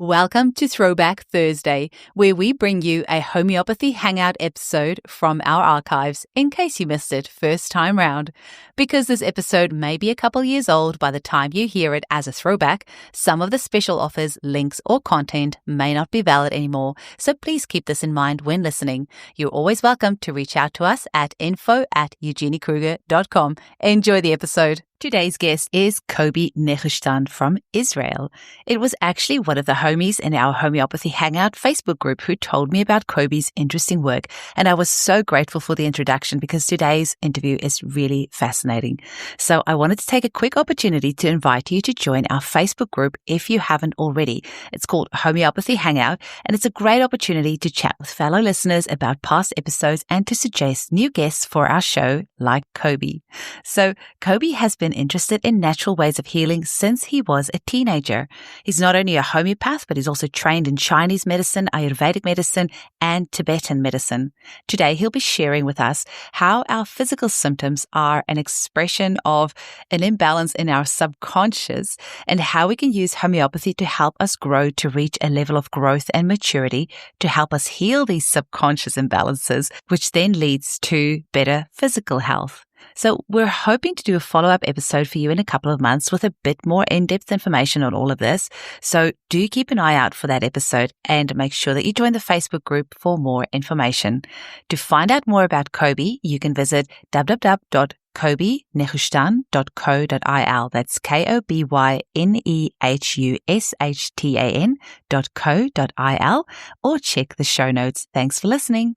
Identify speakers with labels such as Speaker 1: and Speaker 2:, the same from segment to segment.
Speaker 1: Welcome to Throwback Thursday, where we bring you a homeopathy hangout episode from our archives in case you missed it first time round. Because this episode may be a couple years old by the time you hear it as a throwback, some of the special offers, links, or content may not be valid anymore, so please keep this in mind when listening. You're always welcome to reach out to us at info@eugeniekruger.com. Enjoy the episode. Today's guest is Koby Nehusthan from Israel. It was actually one of the homies in our Homeopathy Hangout Facebook group who told me about Koby's interesting work, and I was so grateful for the introduction because today's interview is really fascinating. So I wanted to take a quick opportunity to invite you to join our Facebook group if you haven't already. It's called Homeopathy Hangout, and it's a great opportunity to chat with fellow listeners about past episodes and to suggest new guests for our show like Koby. So Koby has been interested in natural ways of healing since he was a teenager. He's not only a homeopath, but he's also trained in Chinese medicine, Ayurvedic medicine, and Tibetan medicine. Today, he'll be sharing with us how our physical symptoms are an expression of an imbalance in our subconscious and how we can use homeopathy to help us grow to reach a level of growth and maturity to help us heal these subconscious imbalances, which then leads to better physical health. So we're hoping to do a follow-up episode for you in a couple of months with a bit more in-depth information on all of this. So do keep an eye out for that episode and make sure that you join the Facebook group for more information. To find out more about Koby, you can visit www.kobynehusthan.co.il. That's KOBYNEHUSHTAN.co.il, or check the show notes. Thanks for listening.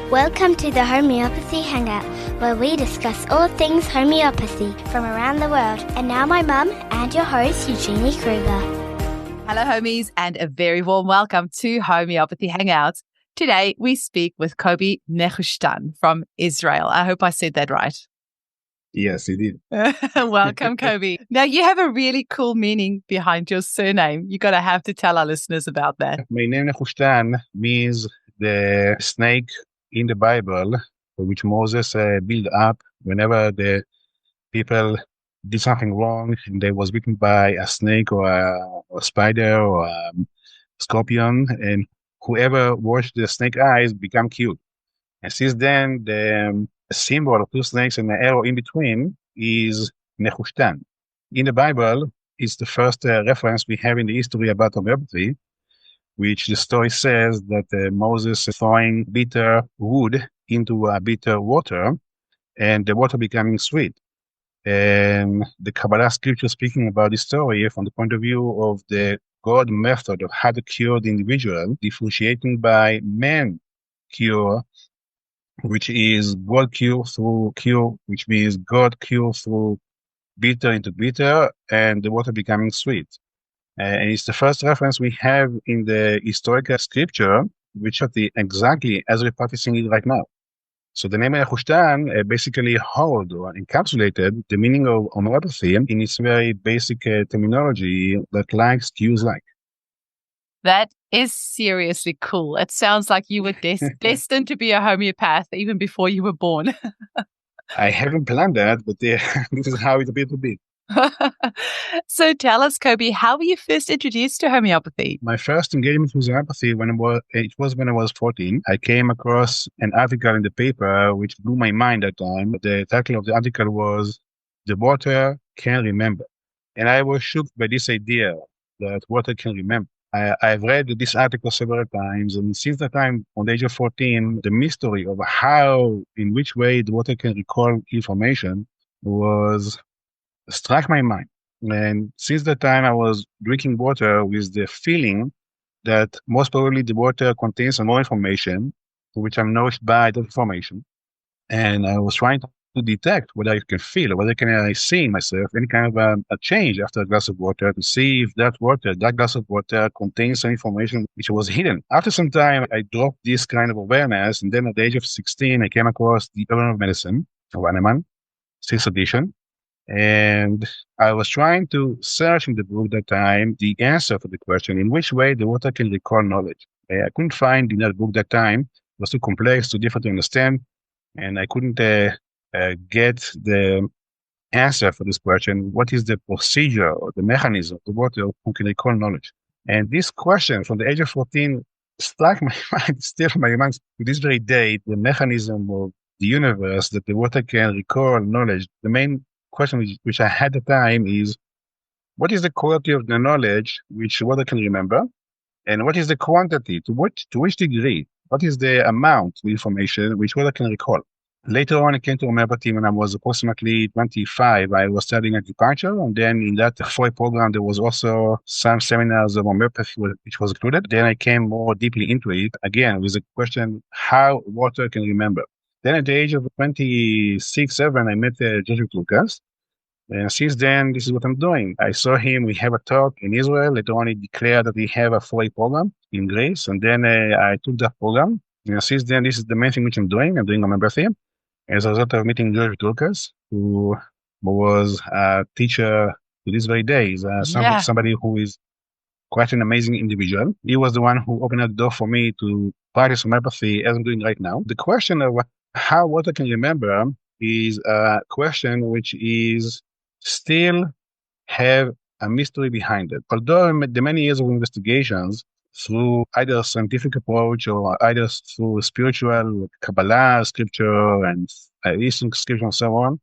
Speaker 2: Welcome to the Homeopathy Hangout, where we discuss all things homeopathy from around the world. And now my mum and your host, Eugenie Kruger.
Speaker 1: Hello, homies, and a very warm welcome to Homeopathy Hangouts. Today, we speak with Koby Nehusthan from Israel. I hope I said that right.
Speaker 3: Yes, you did.
Speaker 1: Welcome, Koby. Now, you have a really cool meaning behind your surname. You're going to have to tell our listeners about that.
Speaker 3: My name Nehusthan means the snake in the Bible, which Moses built up whenever the people did something wrong and they was bitten by a snake or a spider or a scorpion, and whoever washed the snake eyes become cured. And since then, the symbol of two snakes and the arrow in between is Nehusthan. In the Bible, it's the first reference we have in the history about homeopathy, which the story says that Moses throwing bitter wood into a bitter water and the water becoming sweet. And the Kabbalah scripture speaking about this story from the point of view of the God method of how to cure the individual, differentiating by man cure, which is God cure through cure, which means God cure through bitter into bitter and the water becoming sweet. And it's the first reference we have in the historical scripture, which are exactly as we're practicing it right now. So the name Nehusthan basically hold or encapsulated the meaning of homeopathy in its very basic terminology that likes cues like.
Speaker 1: That is seriously cool. It sounds like you were destined to be a homeopath even before you were born.
Speaker 3: I haven't planned that, but this is how it appeared to be.
Speaker 1: So tell us, Koby, how were you first introduced to homeopathy?
Speaker 3: My first engagement with homeopathy when I was 14. I came across an article in the paper which blew my mind at the time. The title of the article was "The Water Can Remember." And I was shocked by this idea that water can remember. I've read this article several times, and since that time, on the age of 14, the mystery of in which way the water can recall information struck my mind. And since that time, I was drinking water with the feeling that most probably the water contains some more information, which I'm nourished by that information. And I was trying to detect whether I can feel or whether I can see in myself any kind of a change after a glass of water to see if that glass of water contains some information which was hidden. After some time, I dropped this kind of awareness. And then at the age of 16, I came across the Journal of Medicine of Hahnemann, 6th edition. And I was trying to search in the book that time the answer for the question, in which way the water can recall knowledge. I couldn't find in that book that time. It was too complex, too difficult to understand, and I couldn't get the answer for this question. What is the procedure or the mechanism of the water who can recall knowledge? And this question from the age of 14 struck my mind, still my mind to this very day, the mechanism of the universe that the water can recall knowledge. The main question which I had at the time is, what is the quality of the knowledge which water can remember? And what is the quantity? To which degree? What is the amount of information which water can recall? Later on, I came to homeopathy when I was approximately 25. I was studying acupuncture, and then in that 4 program, there was also some seminars of homeopathy which was included. Then I came more deeply into it, again, with the question, how water can remember. Then at the age of 26, 7, I met Vithoulkas. And since then, this is what I'm doing. I saw him, we have a talk in Israel. Later on, he declared that he have a 4 program in Greece. And then I took that program. And since then, this is the main thing which I'm doing. I'm doing homeopathy. As a result of meeting Vithoulkas, who was a teacher to this very day. He's somebody who is quite an amazing individual. He was the one who opened the door for me to practice homeopathy as I'm doing right now. The question of how water can remember is a question which is still have a mystery behind it. Although the many years of investigations through either scientific approach or either through spiritual Kabbalah, scripture, and Eastern scripture and so on,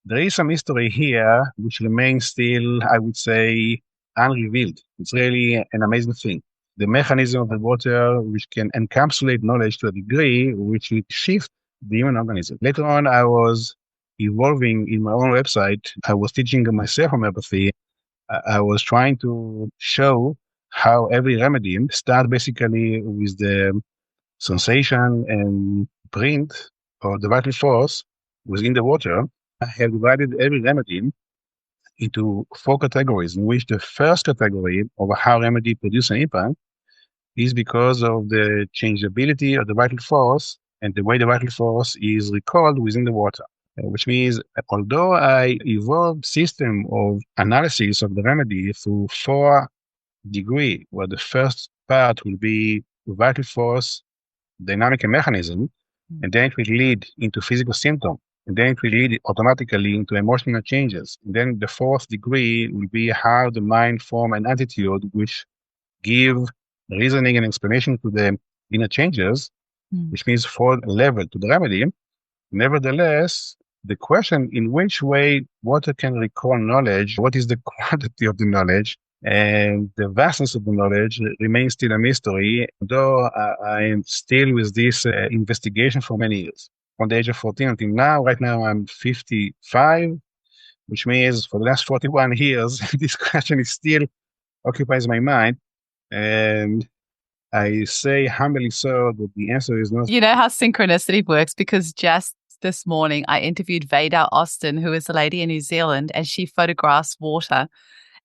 Speaker 3: there is a mystery here which remains still, I would say, unrevealed. It's really an amazing thing. The mechanism of the water which can encapsulate knowledge to a degree which will shift the human organism. Later on, I was evolving in my own website. I was teaching myself homeopathy. I was trying to show how every remedy starts basically with the sensation and print or the vital force within the water. I have divided every remedy into 4 categories, in which the first category of how remedy produces an impact is because of the changeability of the vital force and the way the vital force is recalled within the water. Which means, although I evolved system of analysis of the remedy through 4 degree, where the first part will be vital force, dynamic and mechanism, and then it will lead into physical symptom, and then it will lead automatically into emotional changes. And then the 4th degree will be how the mind form an attitude which give reasoning and explanation to the inner changes, which means 4th level to the remedy. Nevertheless, the question in which way water can recall knowledge, what is the quantity of the knowledge, and the vastness of the knowledge remains still a mystery, though I am still with this investigation for many years. From the age of 14 until now, right now I'm 55, which means for the last 41 years, this question is still occupies my mind. And I say humbly so that the answer is no.
Speaker 1: You know how synchronicity works, because just this morning I interviewed Veda Austin, who is a lady in New Zealand, and she photographs water.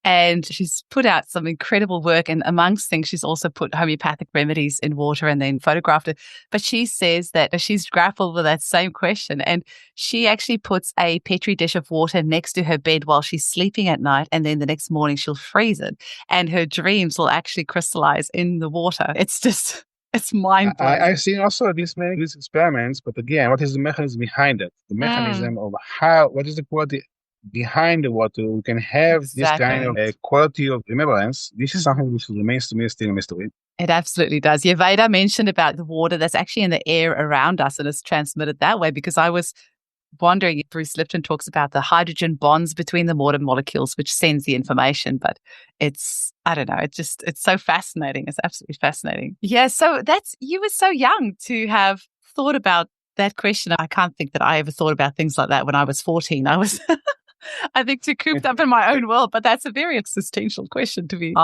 Speaker 1: And she's put out some incredible work. And amongst things, she's also put homeopathic remedies in water and then photographed it. But she says that she's grappled with that same question. And she actually puts a petri dish of water next to her bed while she's sleeping at night. And then the next morning she'll freeze it. And her dreams will actually crystallize in the water. It's just, it's mind-blowing.
Speaker 3: I've seen also these experiments. But again, what is the mechanism behind it? The mechanism of what is the quality behind the water we can have this kind of quality of remembrance. This is something which remains to me still a mystery.
Speaker 1: It absolutely does. Veda mentioned about the water that's actually in the air around us and is transmitted that way, because I was wondering, Bruce Lipton talks about the hydrogen bonds between the water molecules, which sends the information, but it's, I don't know, it's so fascinating. It's absolutely fascinating. Yeah, so you were so young to have thought about that question. I can't think that I ever thought about things like that when I was 14. I was I think too cooped up in my own world, but that's a very existential question to be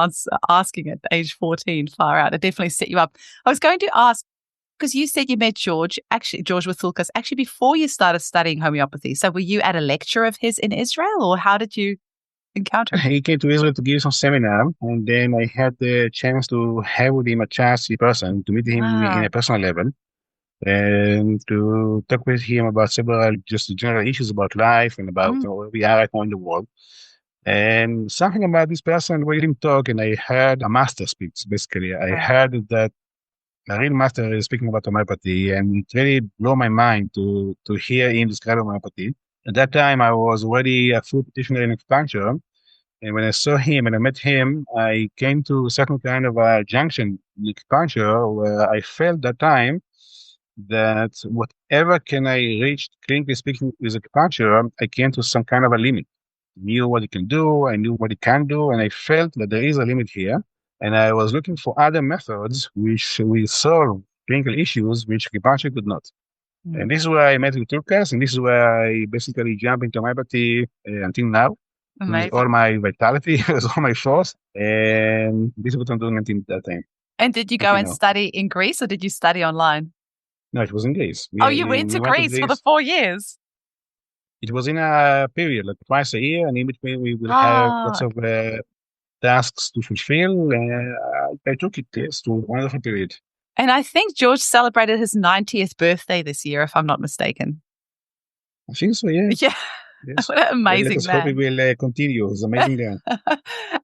Speaker 1: asking at age 14, far out. It definitely set you up. I was going to ask, because you said you met George Vithoulkas, actually before you started studying homeopathy. So were you at a lecture of his in Israel, or how did you encounter him?
Speaker 3: He came to Israel to give some seminar, and then I had the chance to have with him a chance in person, to meet him in a personal level, and to talk with him about several just general issues about life and about where we are right now in the world. And something about this person, we didn't talk, and I heard a master speak, basically. I heard that a real master is speaking about homeopathy, and it really blew my mind to hear him describe homeopathy. At that time, I was already a full practitioner in acupuncture, And when I saw him and I met him, I came to a certain kind of a junction with acupuncture where I felt that time that whatever can I reach, clinically speaking, with acupuncture, I came to some kind of a limit. I knew what it can do, I knew what it can do, and I felt that there is a limit here. And I was looking for other methods which will solve clinical issues which acupuncture could not. And this is where I met Vithoulkas, and this is where I basically jumped into homeopathy until now.
Speaker 1: Amazing.
Speaker 3: With all my vitality, with all my force, and this is what I'm doing until that time.
Speaker 1: And did you go and study in Greece, or did you study online?
Speaker 3: No, it was in Greece.
Speaker 1: You went to Greece for the 4 years?
Speaker 3: It was in a period, like twice a year, and in between we will have lots of tasks to fulfill. I took it, yes, to a wonderful period.
Speaker 1: And I think George celebrated his 90th birthday this year, if I'm not mistaken.
Speaker 3: I think so, yes.
Speaker 1: Yeah. Yes. What an amazing man.
Speaker 3: Let us hope it will continue. It's amazing man.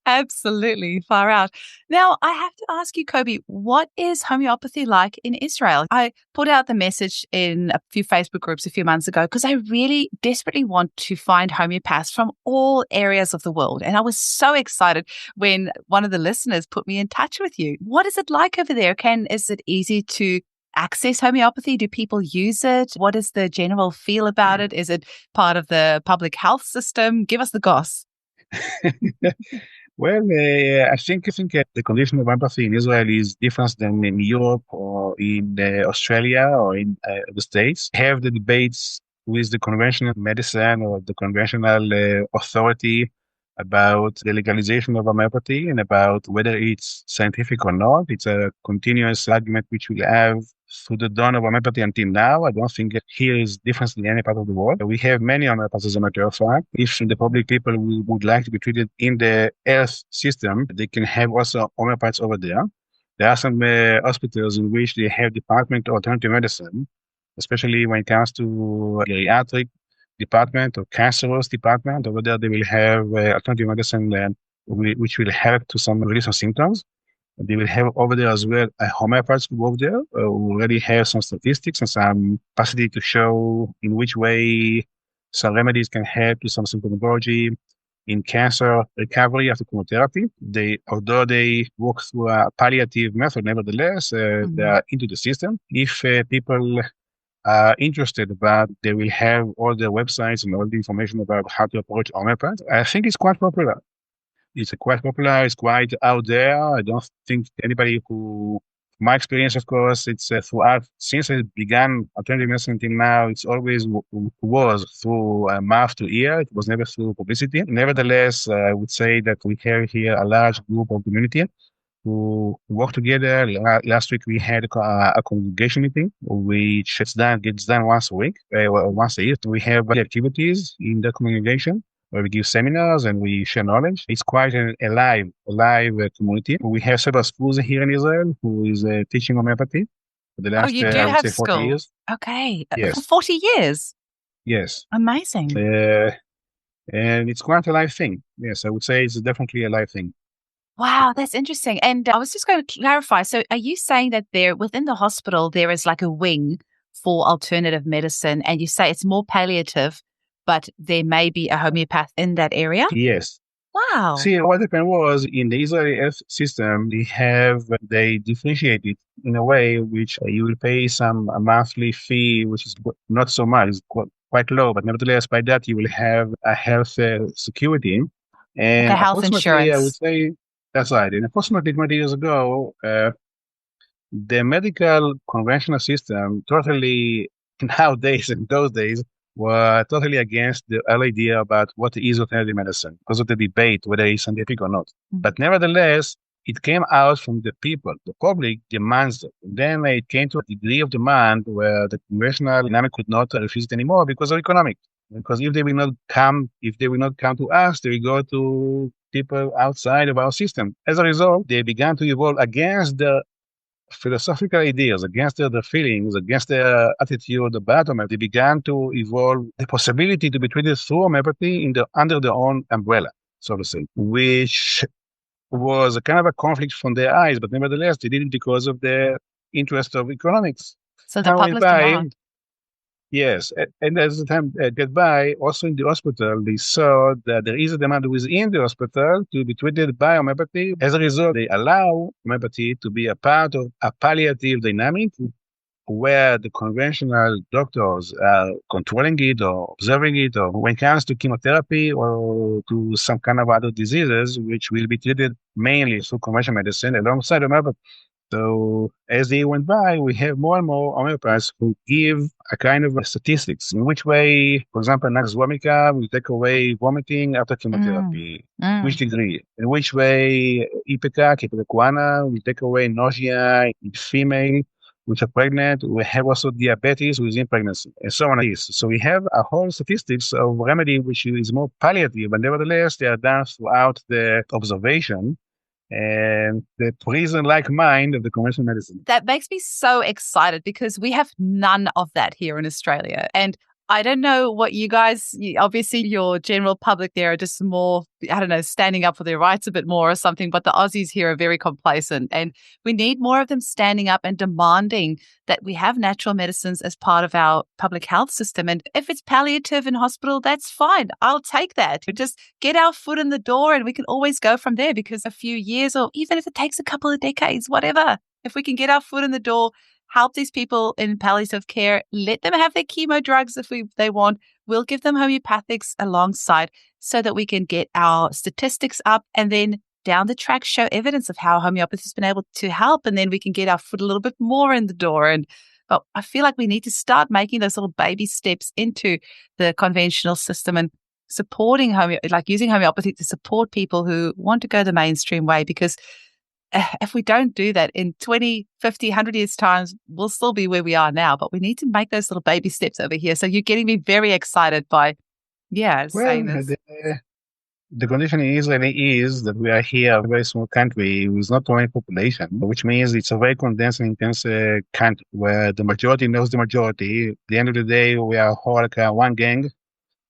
Speaker 1: Absolutely. Far out. Now, I have to ask you, Koby, what is homeopathy like in Israel? I put out the message in a few Facebook groups a few months ago because I really desperately want to find homeopaths from all areas of the world. And I was so excited when one of the listeners put me in touch with you. What is it like over there? Is it easy to access homeopathy? Do people use it? What is the general feel about it? Is it part of the public health system? Give us the goss.
Speaker 3: Well, I think the condition of homeopathy in Israel is different than in Europe or in Australia or in the States. Have the debates with the conventional medicine or the conventional authority about the legalization of homeopathy and about whether it's scientific or not. It's a continuous argument which we'll have through the dawn of homeopathy until now. I don't think here is different in any part of the world. We have many homeopaths, as a matter of fact. If the public people would like to be treated in the health system, they can have also homeopaths over there. There are some hospitals in which they have department of alternative medicine, especially when it comes to geriatric department or cancerous department. Over there, they will have alternative medicine which will help to some release of symptoms. They will have over there as well a homeopaths who work there, who already have some statistics and some capacity to show in which way some remedies can help to some symptomology in cancer recovery after chemotherapy. Although they work through a palliative method, nevertheless, they are into the system. If people are interested about, they will have all the websites and all the information about how to approach homeopath. I think it's quite popular. It's quite out there. I don't think anybody my experience, of course, it's throughout, since it began alternative medicine until now, it's always was through mouth to ear. It was never through publicity. Nevertheless, I would say that we have here a large group of community who work together. Last week we had a congregation meeting, which gets done once a week, once a year. We have activities in the congregation where we give seminars and we share knowledge. It's quite a live community. We have several schools here in Israel who is teaching homeopathy for the last,
Speaker 1: you do
Speaker 3: I would
Speaker 1: have
Speaker 3: say, 40 years.
Speaker 1: Okay.
Speaker 3: Yes.
Speaker 1: For 40 years?
Speaker 3: Yes.
Speaker 1: Amazing.
Speaker 3: And it's quite a live thing. Yes, I would say it's definitely a live thing.
Speaker 1: Wow, that's interesting. And I was just going to clarify. So are you saying that within the hospital, there is like a wing for alternative medicine, and you say it's more palliative, but there may be a homeopath in that area?
Speaker 3: Yes.
Speaker 1: Wow.
Speaker 3: See, what happened was in the Israeli health system, they differentiate it in a way which you will pay a monthly fee, which is not so much, it's quite low, but nevertheless, by that, you will have a health security. And
Speaker 1: like a health insurance.
Speaker 3: I would say, that's right. And approximately 20 years ago, the medical conventional system totally, nowadays and those days, were totally against the whole idea about what is alternative medicine because of the debate whether it's scientific or not. But nevertheless, it came out from the people. The public demands it. And then it came to a degree of demand where the conventional dynamic could not refuse it anymore because of economic. Because if they will not come to us, they will go to people outside of our system. As a result, they began to evolve against the philosophical ideas, against the feelings, against their attitude about homeopathy. They began to evolve the possibility to be treated through homeopathy under their own umbrella, so to say, which was a kind of a conflict from their eyes, but nevertheless, they did it because of their interest of economics.
Speaker 1: So the public demand.
Speaker 3: Yes, and as the time get by, also in the hospital, they saw that there is a demand within the hospital to be treated by homeopathy. As a result, they allow homeopathy to be a part of a palliative dynamic where the conventional doctors are controlling it or observing it, or when it comes to chemotherapy or to some kind of other diseases, which will be treated mainly through conventional medicine alongside homeopathy. So as the year went by, we have more and more homeopaths who give a kind of statistics in which way, for example, Nux vomica will take away vomiting after chemotherapy. Which degree? In which way Ipecac, Ipecacuana will take away nausea in female which are pregnant. We have also diabetes within pregnancy and so on like this. So we have a whole statistics of remedy which is more palliative, but nevertheless they are done throughout the observation and the prison-like mind of the conventional medicine.
Speaker 1: That makes me so excited because we have none of that here in Australia. And I don't know what you guys, obviously your general public there are just more, I don't know, standing up for their rights a bit more or something, but the Aussies here are very complacent. And we need more of them standing up and demanding that we have natural medicines as part of our public health system. And if it's palliative in hospital, that's fine. I'll take that. Just get our foot in the door and we can always go from there, because a few years, or even if it takes a couple of decades, whatever, if we can get our foot in the door, help these people in palliative care, let them have their chemo drugs if they want. We'll give them homeopathics alongside so that we can get our statistics up, and then down the track show evidence of how homeopathy has been able to help, and then we can get our foot a little bit more in the door. But I feel like we need to start making those little baby steps into the conventional system and supporting using homeopathy to support people who want to go the mainstream way, because if we don't do that in 20, 50, 100 years' time, we'll still be where we are now. But we need to make those little baby steps over here. So you're getting me very excited by, saying this.
Speaker 3: The condition in Israel is that we are here, a very small country with not too many population, which means it's a very condensed and intense country where the majority knows the majority. At the end of the day, we are all like one gang.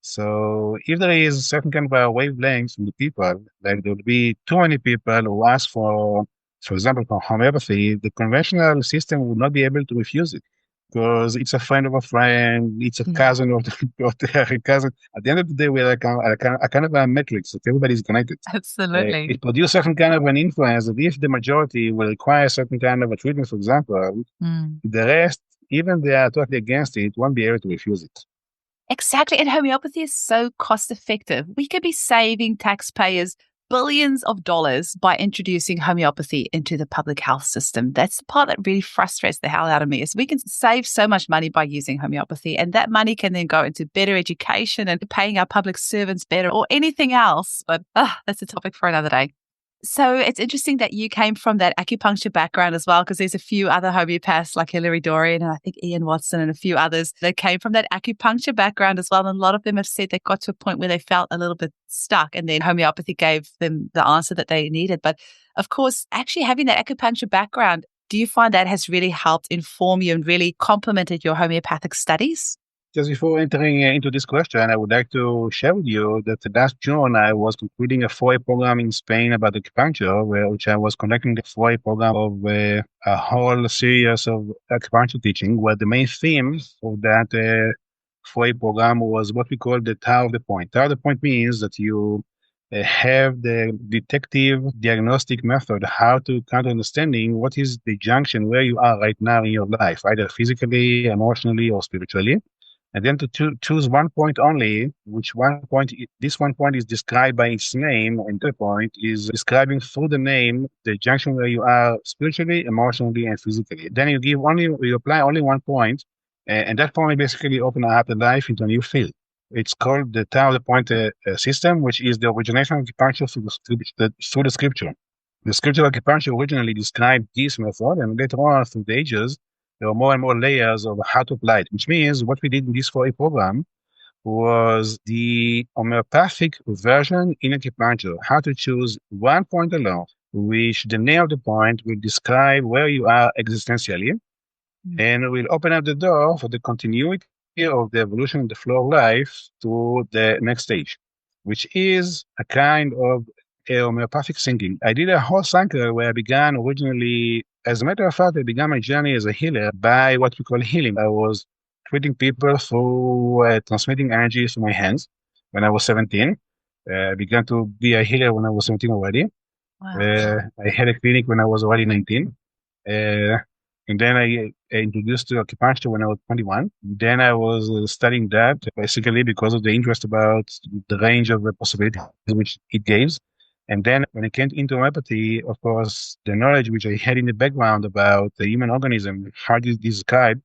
Speaker 3: So if there is a certain kind of a wavelength from the people, like there would be too many people who ask for example, for homeopathy, the conventional system would not be able to refuse it because it's a friend of a friend, it's a cousin of the cousin. At the end of the day, we're like a kind of a matrix that everybody's connected.
Speaker 1: Absolutely.
Speaker 3: It produces certain kind of an influence that if the majority will require certain kind of a treatment, for example, the rest, even they are totally against it, won't be able to refuse it.
Speaker 1: Exactly. And homeopathy is so cost effective. We could be saving taxpayers billions of dollars by introducing homeopathy into the public health system. That's the part that really frustrates the hell out of me, is we can save so much money by using homeopathy, and that money can then go into better education and paying our public servants better or anything else. But that's a topic for another day. So it's interesting that you came from that acupuncture background as well, because there's a few other homeopaths like Hilary Dorian and I think Ian Watson and a few others that came from that acupuncture background as well. And a lot of them have said they got to a point where they felt a little bit stuck, and then homeopathy gave them the answer that they needed. But of course, actually having that acupuncture background, do you find that has really helped inform you and really complemented your homeopathic studies?
Speaker 3: Just before entering into this question, I would like to share with you that last June I was concluding a 4-year program in Spain about acupuncture, which I was conducting the 4-year program of a whole series of acupuncture teaching, where the main theme of that 4-year program was what we call the Tower of the Point. Tower of the Point means that you have the detective diagnostic method, how to kind of understanding what is the junction where you are right now in your life, either physically, emotionally, or spiritually. And then to choose one point only, this one point is described by its name, and the point is describing through the name the junction where you are spiritually, emotionally, and physically. Then you apply only one point, and that point basically opens up the life into a new field. It's called the Tower of the Point system, which is the origination of acupuncture through the scripture. The scriptural acupuncture originally described this method, and later on through the ages, there were more and more layers of how to apply it, which means what we did in this 4-year program was the homeopathic version in acupuncture, how to choose one point alone, which the name of the point will describe where you are existentially, and will open up the door for the continuity of the evolution of the flow of life to the next stage, which is a kind of a homeopathic thinking. I did a whole cycle where I began originally, as a matter of fact, I began my journey as a healer by what we call healing. I was treating people through transmitting energy through my hands when I was 17. I began to be a healer when I was 17 already.
Speaker 1: Wow.
Speaker 3: I had a clinic when I was already 19. Uh, and then I introduced to acupuncture when I was 21. Then I was studying that basically because of the interest about the range of possibilities which it gives. And then when I came into homeopathy, of course, the knowledge which I had in the background about the human organism, how it is described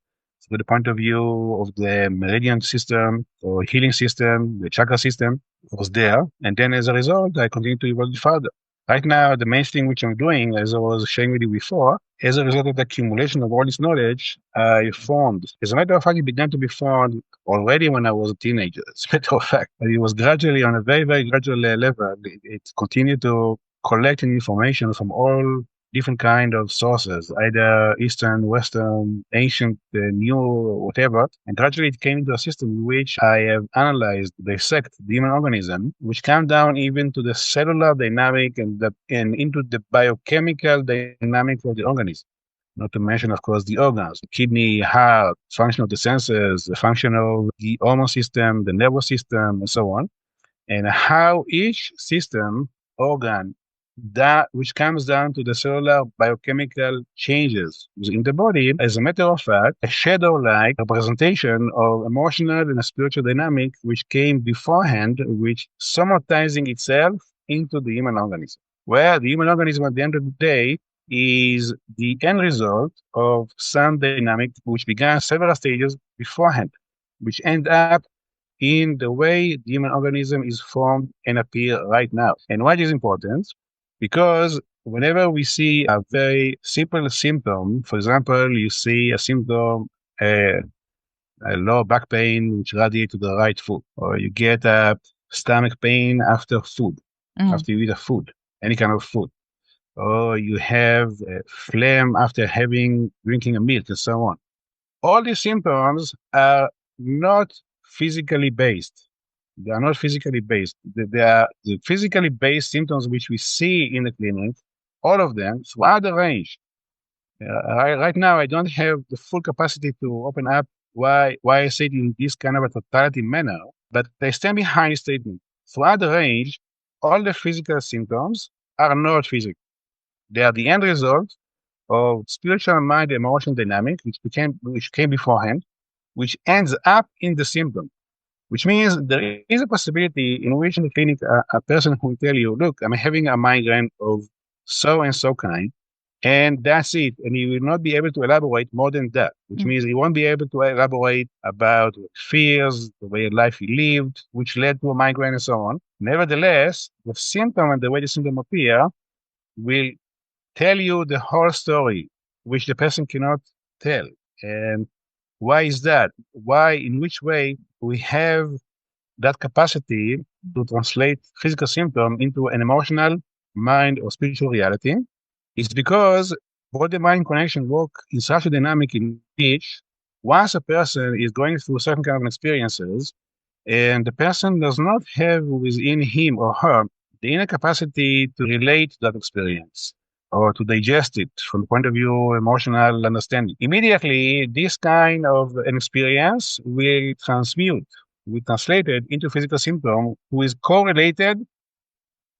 Speaker 3: through the point of view of the meridian system or healing system, the chakra system was there. And then as a result, I continued to evolve further. Right now, the main thing which I'm doing, as I was sharing with you before, as a result of the accumulation of all this knowledge, I formed. As a matter of fact, it began to be formed already when I was a teenager. As a matter of fact, but it was gradually on a very, very gradual level. It continued to collect information from all different kind of sources, either Eastern, Western, ancient, new, whatever. And gradually it came into a system in which I have analyzed, dissect the human organism, which came down even to the cellular dynamic and into the biochemical dynamic of the organism. Not to mention, of course, the organs, the kidney, heart, function of the senses, the function of the hormone system, the nervous system, and so on, and how each system, organ, that which comes down to the cellular biochemical changes in the body, as a matter of fact, a shadow-like representation of emotional and spiritual dynamic which came beforehand, which somatizing itself into the human organism. Where the human organism at the end of the day is the end result of some dynamic which began several stages beforehand, which end up in the way the human organism is formed and appear right now. And why is important? Because whenever we see a very simple symptom, for example, you see a symptom, a lower back pain which radiates to the right foot, or you get a stomach pain after food, after you eat a food, any kind of food, or you have a phlegm after drinking a milk, and so on. All these symptoms are not physically based. They are not physically based. They are the physically based symptoms which we see in the clinic, all of them throughout the range. Right now, I don't have the full capacity to open up why I say it in this kind of a totality manner, but I stand behind the statement. Throughout the range, all the physical symptoms are not physical. They are the end result of spiritual mind emotion dynamic, which came beforehand, which ends up in the symptom, which means there is a possibility in which in the clinic a person who will tell you, look, I'm having a migraine of so and so kind, and that's it. And he will not be able to elaborate more than that, which means he won't be able to elaborate about fears, the way life he lived, which led to a migraine and so on. Nevertheless, the symptom and the way the symptom appear will tell you the whole story, which the person cannot tell. And why is that? Why, in which way we have that capacity to translate physical symptom into an emotional, mind, or spiritual reality? It's because body-mind connection work in such a dynamic in which once a person is going through certain kind of experiences, and the person does not have within him or her the inner capacity to relate to that experience or to digest it from the point of view emotional understanding. Immediately, this kind of an experience will translate it into physical symptom, who is correlated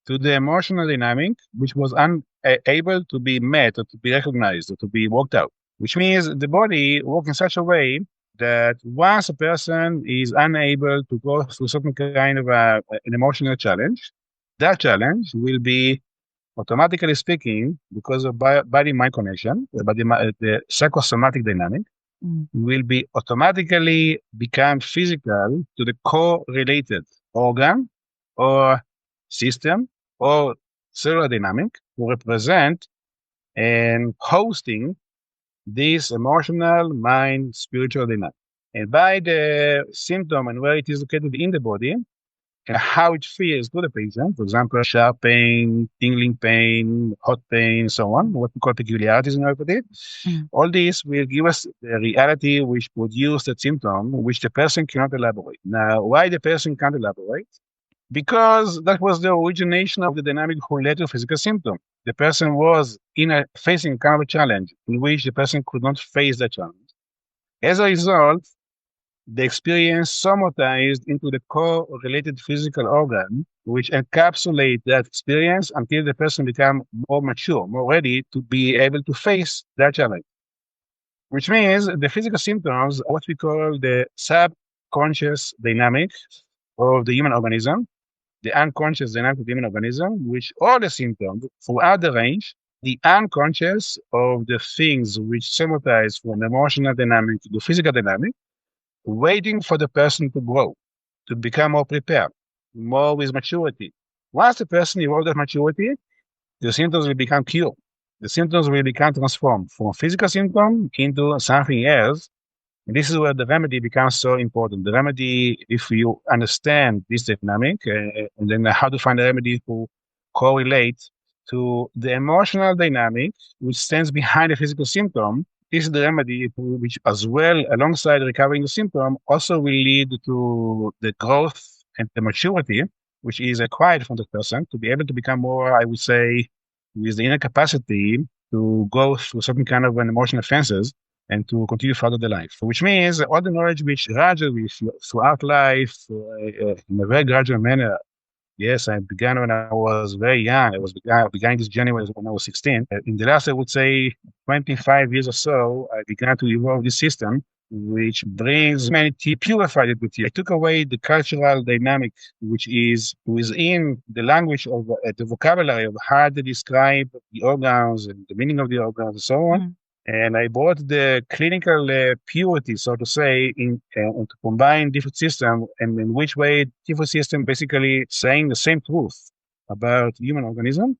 Speaker 3: to the emotional dynamic, which was unable to be met or to be recognized or to be worked out, which means the body works in such a way that once a person is unable to go through certain kind of an emotional challenge, that challenge will be automatically speaking, because of body-mind connection, the psychosomatic dynamic, will be automatically become physical to the correlated organ or system or cellular dynamic to represent and hosting this emotional, mind, spiritual dynamic. And by the symptom and where it is located in the body, and how it feels to the patient, for example, sharp pain, tingling pain, hot pain, so on, what we call peculiarities in homeopathy. All this will give us the reality which produce that symptom, which the person cannot elaborate. Now, why the person can't elaborate? Because that was the origination of the dynamic who led to physical symptom. The person was facing kind of a challenge in which the person could not face that challenge. As a result, the experience somatized into the correlated physical organ, which encapsulate that experience until the person becomes more mature, more ready to be able to face that challenge. Which means the physical symptoms are what we call the subconscious dynamic of the human organism, the unconscious dynamic of the human organism, which all the symptoms throughout the range, the unconscious of the things which somatize from emotional dynamic to the physical dynamic, waiting for the person to grow, to become more prepared, more with maturity. Once the person evolves that maturity, the symptoms will become cured. The symptoms will become transformed from a physical symptom into something else. And this is where the remedy becomes so important. The remedy, if you understand this dynamic, and then how to find a remedy to correlate to the emotional dynamic which stands behind the physical symptom, this is the remedy which, as well, alongside recovering the symptom, also will lead to the growth and the maturity which is required from the person to be able to become more, I would say, with the inner capacity to go through certain kind of an emotional offenses and to continue further the life. Which means all the knowledge which gradually throughout life, in a very gradual manner. Yes, I began when I was very young. I began this journey when I was 16. In the last, I would say, 25 years or so, I began to evolve this system, which brings humanity, purified it with you. I took away the cultural dynamic, which is within the language of the vocabulary of how to describe the organs and the meaning of the organs and so on. Mm. And I brought the clinical purity, so to say, to combine different systems, and in which way different systems basically saying the same truth about human organism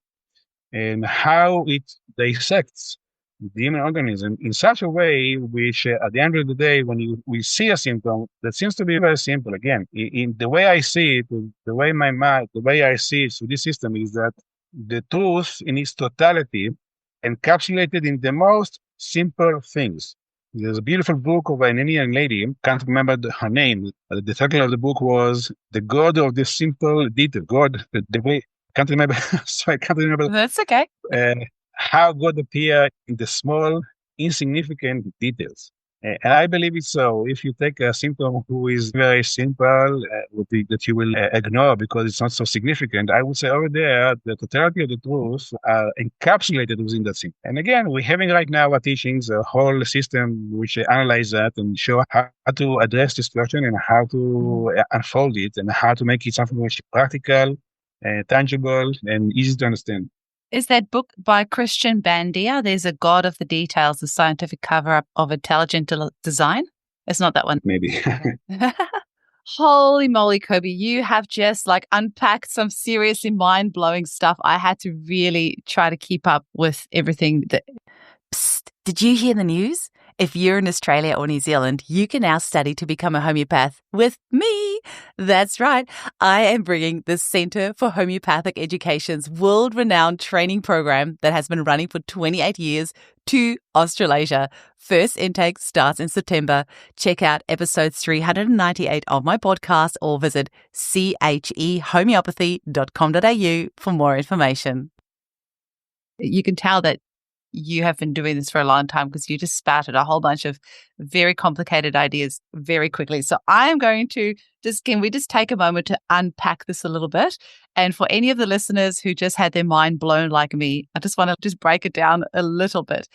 Speaker 3: and how it dissects the human organism in such a way which, at the end of the day, when we see a symptom, that seems to be very simple. Again, in the way I see it, the way my mind, the way I see it through this system is that the truth in its totality encapsulated in the most simple things. There's a beautiful book of an Indian lady, can't remember her name. The title of the book was The God of the Simple Detail. God, the way, can't remember. So I can't remember.
Speaker 1: That's okay.
Speaker 3: How God appear in the small, insignificant details. And I believe it's so. If you take a symptom who is very simple, that you will ignore because it's not so significant, I would say over there, the totality of the truth are encapsulated within that symptom. And again, we're having right now our teachings, a whole system which analyze that and show how to address this question and how to unfold it and how to make it something which is practical, tangible, and easy to understand.
Speaker 1: Is that book by Christian Bandia? There's a God of the Details, the scientific cover-up of intelligent design. It's not that one.
Speaker 3: Maybe.
Speaker 1: Holy moly, Koby, you have just unpacked some seriously mind-blowing stuff. I had to really try to keep up with everything. Psst, did you hear the news? If you're in Australia or New Zealand, you can now study to become a homeopath with me. That's right. I am bringing the Centre for Homeopathic Education's world-renowned training program that has been running for 28 years to Australasia. First intake starts in September. Check out episode 398 of my podcast or visit chehomeopathy.com.au for more information. You can tell that you have been doing this for a long time because you just spouted a whole bunch of very complicated ideas very quickly. So I am going to can we just take a moment to unpack this a little bit? And for any of the listeners who just had their mind blown like me, I just want to just break it down a little bit.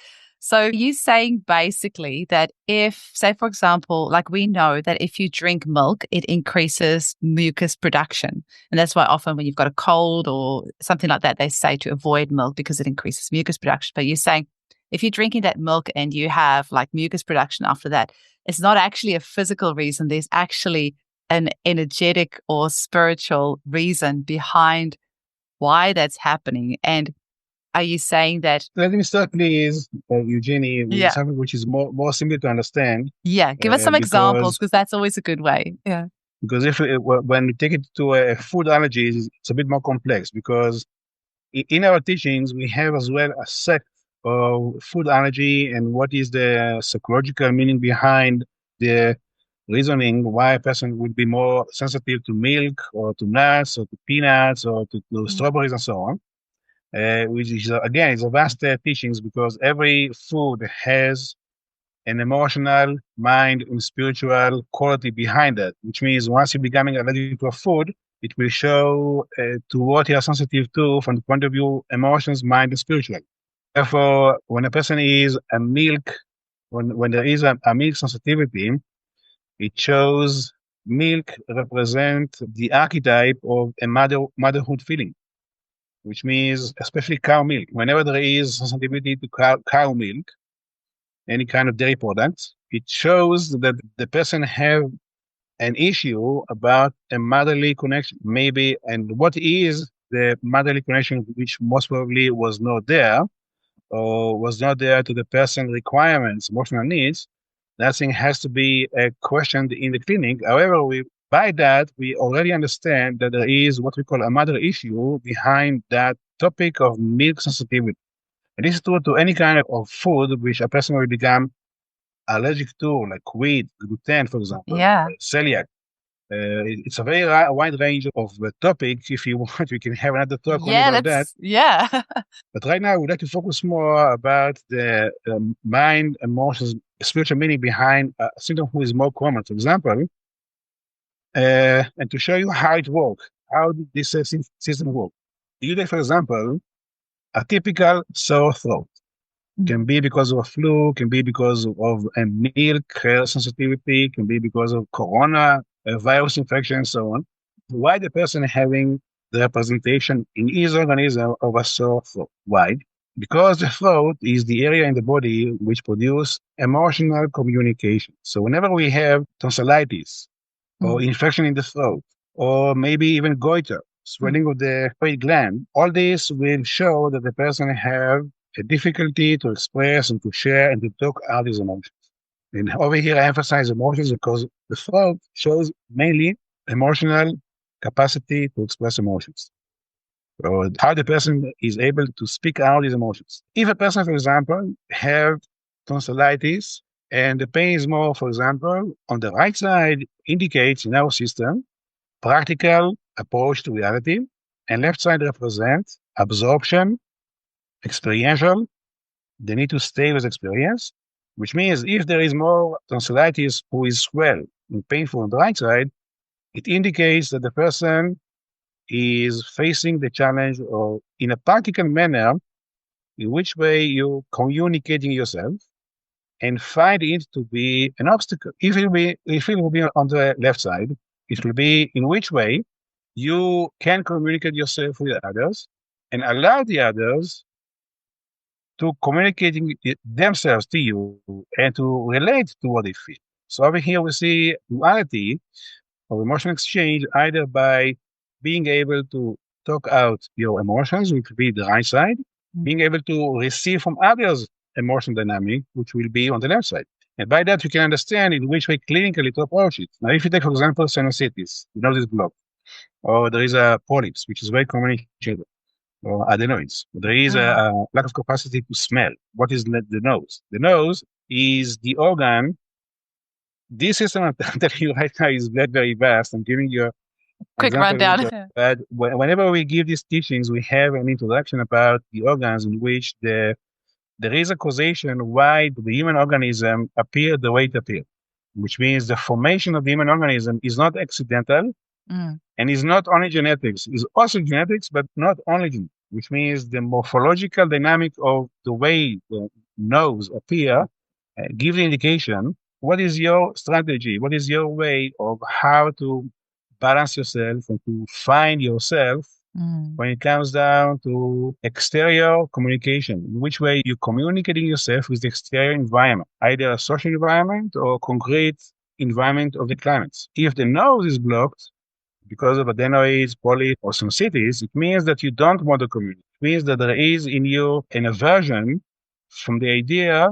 Speaker 1: So you're saying basically that if, say, for example, we know that if you drink milk, it increases mucus production. And that's why often when you've got a cold or something like that, they say to avoid milk because it increases mucus production. But you're saying if you're drinking that milk and you have mucus production after that, it's not actually a physical reason. There's actually an energetic or spiritual reason behind why that's happening. And are you saying that?
Speaker 3: Let me start, please, Eugenie, with something which is more simple to understand.
Speaker 1: Yeah, give us some examples because that's always a good way. Yeah.
Speaker 3: Because when we take it to food allergies, it's a bit more complex because in our teachings, we have as well a sect of food allergy and what is the psychological meaning behind the reasoning why a person would be more sensitive to milk or to nuts or to peanuts or to strawberries and so on. Which is, again, is a vast teachings because every food has an emotional, mind, and spiritual quality behind that, which means once you're becoming allergic to a food, it will show to what you are sensitive to from the point of view emotions, mind, and spiritual. Therefore, when a person is a milk, when there is a milk sensitivity, it shows milk represent the archetype of a motherhood feeling, which means especially cow milk. Whenever there is sensitivity to cow milk, any kind of dairy products, it shows that the person have an issue about a motherly connection, maybe, and what is the motherly connection, which most probably was not there, or was not there to the person requirements, emotional needs. That thing has to be questioned in the clinic. However, by that, we already understand that there is what we call a mother issue behind that topic of milk sensitivity. And this is true to any kind of food which a person will become allergic to, like wheat, gluten, for example, celiac. It's a very wide range of topics. If you want, we can have another talk only about that.
Speaker 1: Yeah.
Speaker 3: But right now, we'd like to focus more about the mind, emotions, spiritual meaning behind a symptom who is more common. For example, and to show you how it works, how this system works. You take, for example, a typical sore throat. Can be because of a flu, can be because of a milk sensitivity, can be because of corona, a virus infection, and so on. Why the person having the representation in his organism of a sore throat? Why? Because the throat is the area in the body which produces emotional communication. So whenever we have tonsillitis or infection in the throat, or maybe even goiter, swelling of the thyroid gland, all this will show that the person have a difficulty to express and to share and to talk out his emotions. And over here, I emphasize emotions because the throat shows mainly emotional capacity to express emotions, or how the person is able to speak out his emotions. If a person, for example, have tonsillitis and the pain is more, for example, on the right side, indicates in our system practical approach to reality, and left side represents absorption, experiential, they need to stay with experience, which means if there is more tonsillitis who is swell and painful on the right side, it indicates that the person is facing the challenge of, in a practical manner, in which way you're communicating yourself and find it to be an obstacle. If it will be on the left side, it will be in which way you can communicate yourself with others and allow the others to communicating themselves to you and to relate to what they feel. So over here we see duality of emotional exchange, either by being able to talk out your emotions, which will be the right side, being able to receive from others emotional dynamic, which will be on the left side. And by that, you can understand in which way clinically to approach it. Now, if you take, for example, sinusitis, this block, or there is a polyps, which is very common in children, or adenoids. There is a lack of capacity to smell. What is the nose? The nose is the organ. This system I'm telling you right now is very vast. I'm giving you a
Speaker 1: quick rundown.
Speaker 3: But whenever we give these teachings, we have an introduction about the organs in which there is a causation why the human organism appeared the way it appeared, which means the formation of the human organism is not accidental. And it's not only genetics, it's also genetics, but not only genetics, which means the morphological dynamic of the way the nose appear gives the indication what is your strategy, what is your way of how to balance yourself and to find yourself when it comes down to exterior communication, in which way you're communicating yourself with the exterior environment, either a social environment or concrete environment of the climate. If the nose is blocked, because of adenoids, polyps, or sinusitis, it means that you don't want to communicate. It means that there is in you an aversion from the idea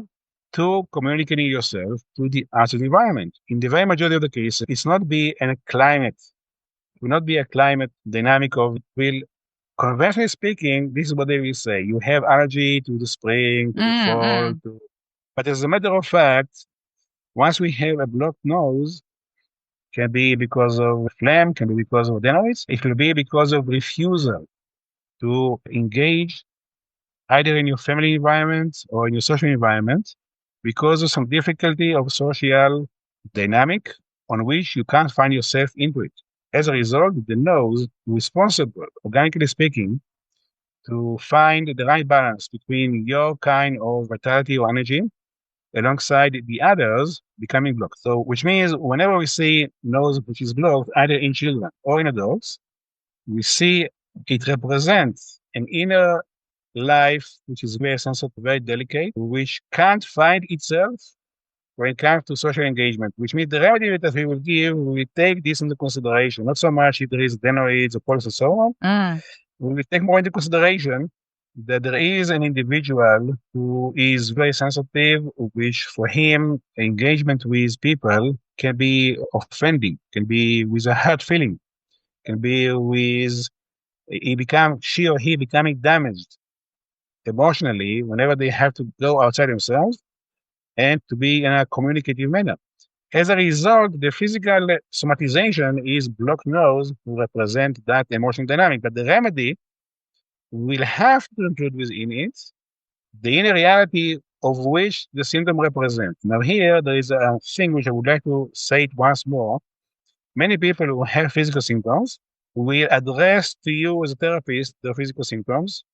Speaker 3: to communicating yourself to the outside environment. In the very majority of the cases, it's not be a climate. It will not be a climate dynamic of will. Conventionally speaking, this is what they will say. You have allergy to the spring, to the fall. But as a matter of fact, once we have a blocked nose, can be because of phlegm, can be because of adenoids. It will be because of refusal to engage either in your family environment or in your social environment because of some difficulty of social dynamic on which you can't find yourself into it. As a result, the nose responsible, organically speaking, to find the right balance between your kind of vitality or energy alongside the others becoming blocked. So, which means whenever we see nose which is blocked, either in children or in adults, we see it represents an inner life which is very sensitive, very delicate, which can't find itself when it comes to social engagement, which means the remedy that we will give, we take this into consideration, not so much if there is adenoids or polyps and so on. We will take more into consideration that there is an individual who is very sensitive, which for him, engagement with people can be offending, can be with a hurt feeling, can be with she or he becoming damaged emotionally whenever they have to go outside themselves and to be in a communicative manner. As a result, the physical somatization is blocked nose to represent that emotional dynamic, but the remedy will have to include within it the inner reality of which the symptom represents. Now here, there is a thing which I would like to say it once more. Many people who have physical symptoms will address to you as a therapist the physical symptoms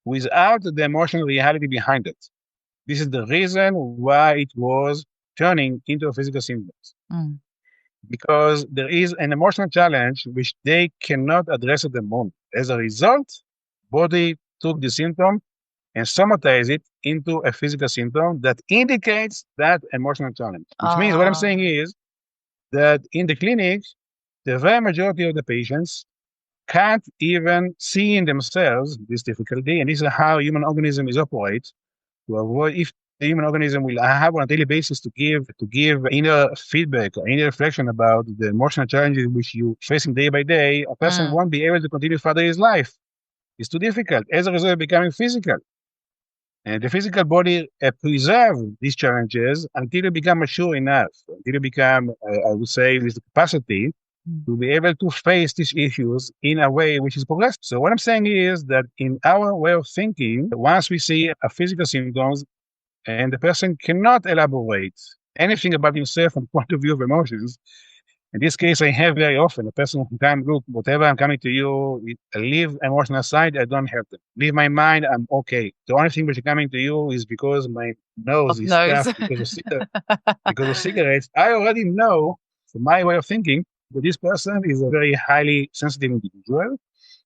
Speaker 3: without the emotional reality behind it. This is the reason why it was turning into a physical symptoms. Because there is an emotional challenge which they cannot address at the moment. As a result, body took the symptom and somatized it into a physical symptom that indicates that emotional challenge. Which means what I'm saying is that in the clinic, the very majority of the patients can't even see in themselves this difficulty, and this is how human organism is operate to avoid if the human organism will have on a daily basis to give inner feedback or inner reflection about the emotional challenges which you facing day by day, a person won't be able to continue further his life. It's too difficult. As a result, becoming physical. And the physical body preserve these challenges until you become mature enough, until you become, I would say, with the capacity to be able to face these issues in a way which is progressive. So what I'm saying is that in our way of thinking, once we see a physical symptoms and the person cannot elaborate anything about himself from the point of view of emotions, in this case, I have very often a person who can look, whatever I'm coming to you, leave emotional aside, I don't have them. Leave my mind, I'm okay. The only thing which is coming to you is because my nose is stuffed because of cigarettes. I already know, from my way of thinking, that this person is a very highly sensitive individual,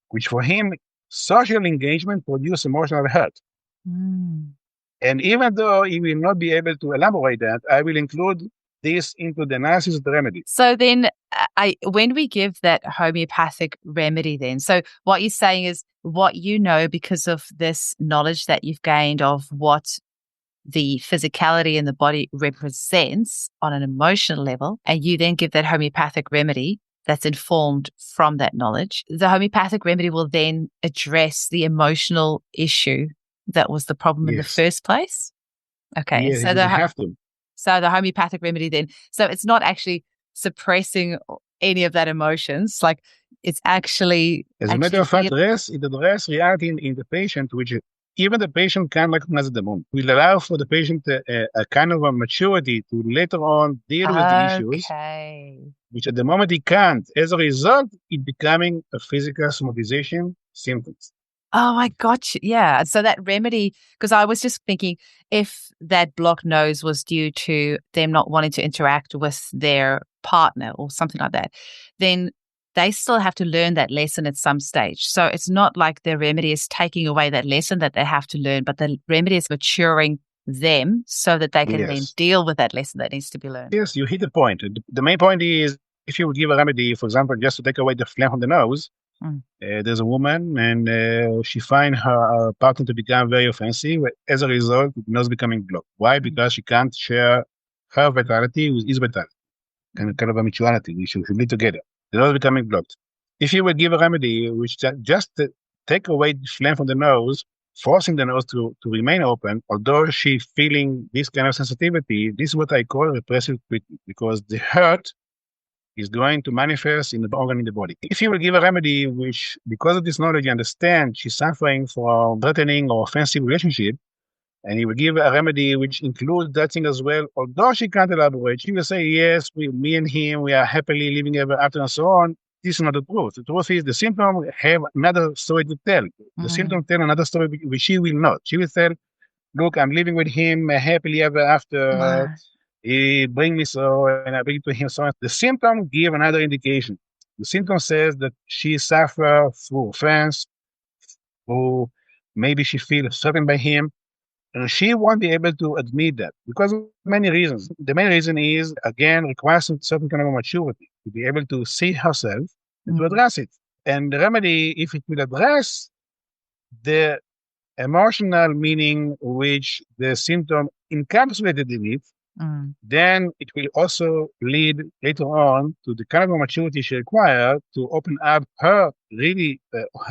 Speaker 3: which for him, social engagement produces emotional hurt. And even though he will not be able to elaborate that, I will include this into the analysis of the remedy.
Speaker 1: So then when we give that homeopathic remedy then, so what you're saying is what you know because of this knowledge that you've gained of what the physicality in the body represents on an emotional level, and you then give that homeopathic remedy that's informed from that knowledge. The homeopathic remedy will then address the emotional issue that was the problem in the first place? Okay.
Speaker 3: Yes, so you have to.
Speaker 1: So the homeopathic remedy then, so it's not actually suppressing any of that emotions, like it's actually...
Speaker 3: As a matter of fact, it addresses reality in the patient, which even the patient can recognize at the moment. Will allow for the patient a kind of a maturity to later on deal with the issues, which at the moment he can't. As a result, it becoming a physical somatization symptoms.
Speaker 1: Oh, I got you. Yeah. So that remedy, because I was just thinking if that blocked nose was due to them not wanting to interact with their partner or something like that, then they still have to learn that lesson at some stage. So it's not like the remedy is taking away that lesson that they have to learn, but the remedy is maturing them so that they can then deal with that lesson that needs to be learned.
Speaker 3: Yes, you hit the point. The main point is if you would give a remedy, for example, just to take away the phlegm from the nose, there's a woman and she finds her partner to become very offensive. As a result, the nose becoming blocked. Why? Because she can't share her vitality with his vitality. Kind of a mutuality. We should be together. The nose becoming blocked. If you would give a remedy which just take away the phlegm from the nose, forcing the nose to remain open, although she's feeling this kind of sensitivity, this is what I call repressive treatment, because the hurt is going to manifest in the organ in the body. If you will give a remedy which, because of this knowledge, you understand she's suffering from threatening or offensive relationship, And he will give a remedy which includes that thing as well. Although she can't elaborate, she will say, yes, me and him, we are happily living ever after and so on. This is not the truth. The truth is the symptom have another story to tell. The symptom tell another story which she will not. She will tell, look, I'm living with him happily ever after. He bring me so, and I bring it to him so. The symptom give another indication. The symptom says that she suffer through offense, who maybe she feels threatened by him, and she won't be able to admit that because of many reasons. The main reason is, again, requires a certain kind of maturity to be able to see herself and to address it. And the remedy, if it will address the emotional meaning which the symptom encapsulated in it, then it will also lead later on to the kind of maturity she requires to open up her really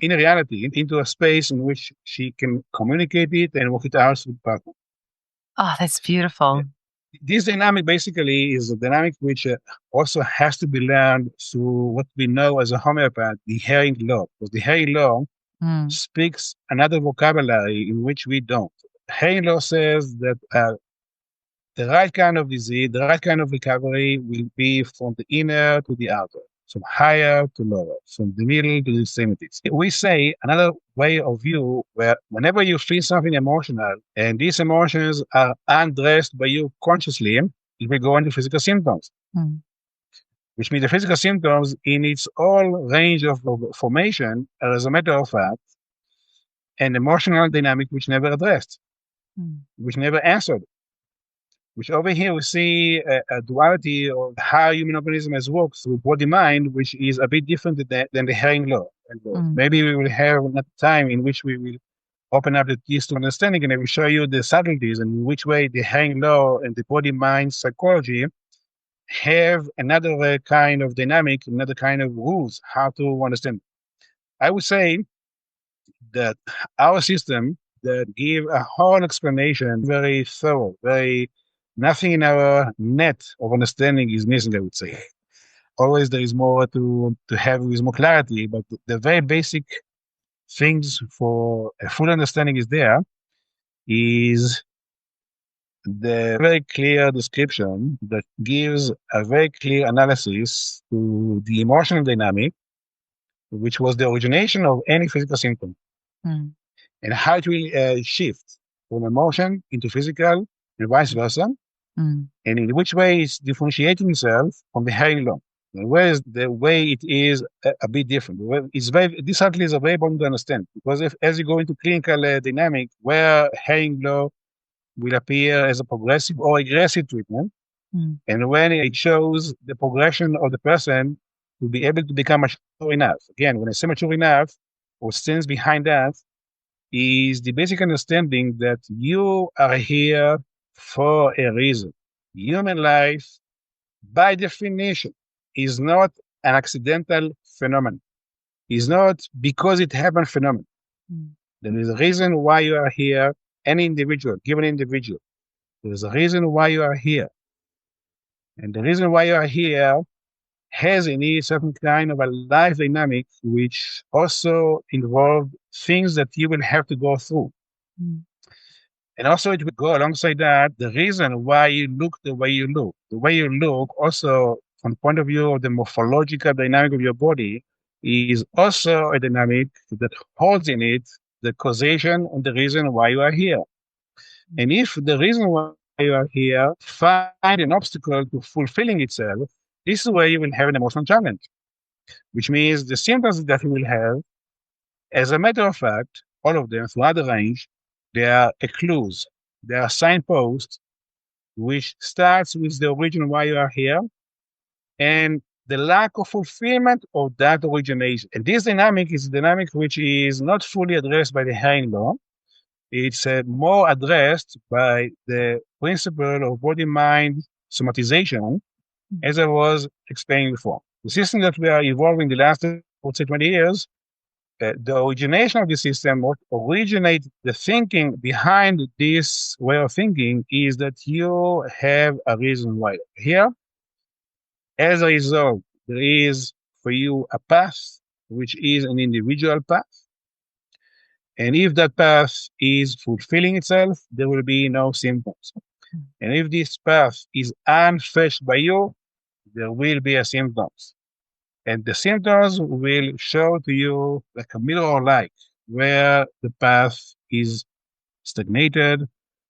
Speaker 3: in reality into a space in which she can communicate it and work it out with partner.
Speaker 1: Oh, that's beautiful.
Speaker 3: This dynamic basically is a dynamic which also has to be learned through what we know as a homeopath, the hearing law. Because the hearing law speaks another vocabulary in which we don't. Hearing law says that the right kind of disease, the right kind of recovery will be from the inner to the outer, from higher to lower, from the middle to the extremities. We say another way of view where whenever you feel something emotional and these emotions are undressed by you consciously, it will go into physical symptoms. Which means the physical symptoms in its all range of formation are, as a matter of fact, an emotional dynamic which never addressed, which never answered. Which over here we see a duality of how human organism has worked through body-mind, which is a bit different than the hearing law. Maybe we will have another time in which we will open up the keys to understanding, and I will show you the subtleties and in which way the hearing law and the body-mind psychology have another kind of dynamic, another kind of rules, how to understand. I would say that our system that give a whole explanation, very thorough, nothing in our net of understanding is missing, I would say. Always there is more to have with more clarity, but the very basic things for a full understanding is there, is the very clear description that gives a very clear analysis to the emotional dynamic, which was the origination of any physical symptom, and how it will shift from emotion into physical and vice versa, and in which way it's differentiating itself from the hearing law. Whereas the way it is a bit different. This certainly is a very important to understand, because as you go into clinical dynamic, where hearing law will appear as a progressive or regressive treatment, and when it shows the progression of the person to be able to become mature enough. Again, when I say mature enough, what stands behind that is the basic understanding that you are here for a reason. Human life, by definition, is not an accidental phenomenon. It's not because it happened phenomenon. There is a reason why you are here, any individual, given individual. There is a reason why you are here. And the reason why you are here has in it certain kind of a life dynamic, which also involve things that you will have to go through. And also it will go alongside that, the reason why you look the way you look. The way you look also, from the point of view of the morphological dynamic of your body, is also a dynamic that holds in it the causation and the reason why you are here. And if the reason why you are here find an obstacle to fulfilling itself, this is where you will have an emotional challenge, which means the symptoms that you will have, as a matter of fact, all of them throughout the range, they are clues, they are signposts, which starts with the origin why you are here, and the lack of fulfillment of that origination. And this dynamic is a dynamic which is not fully addressed by the hearing law. It's more addressed by the principle of body-mind somatization, as I was explaining before. The system that we are evolving the last, I would say, 20 years, the origination of the system, what originates the thinking behind this way of thinking, is that you have a reason why here. As a result, there is for you a path, which is an individual path. And if that path is fulfilling itself, there will be no symptoms. And if this path is unfetched by you, there will be a symptoms. And the symptoms will show to you like a mirror light where the path is stagnated,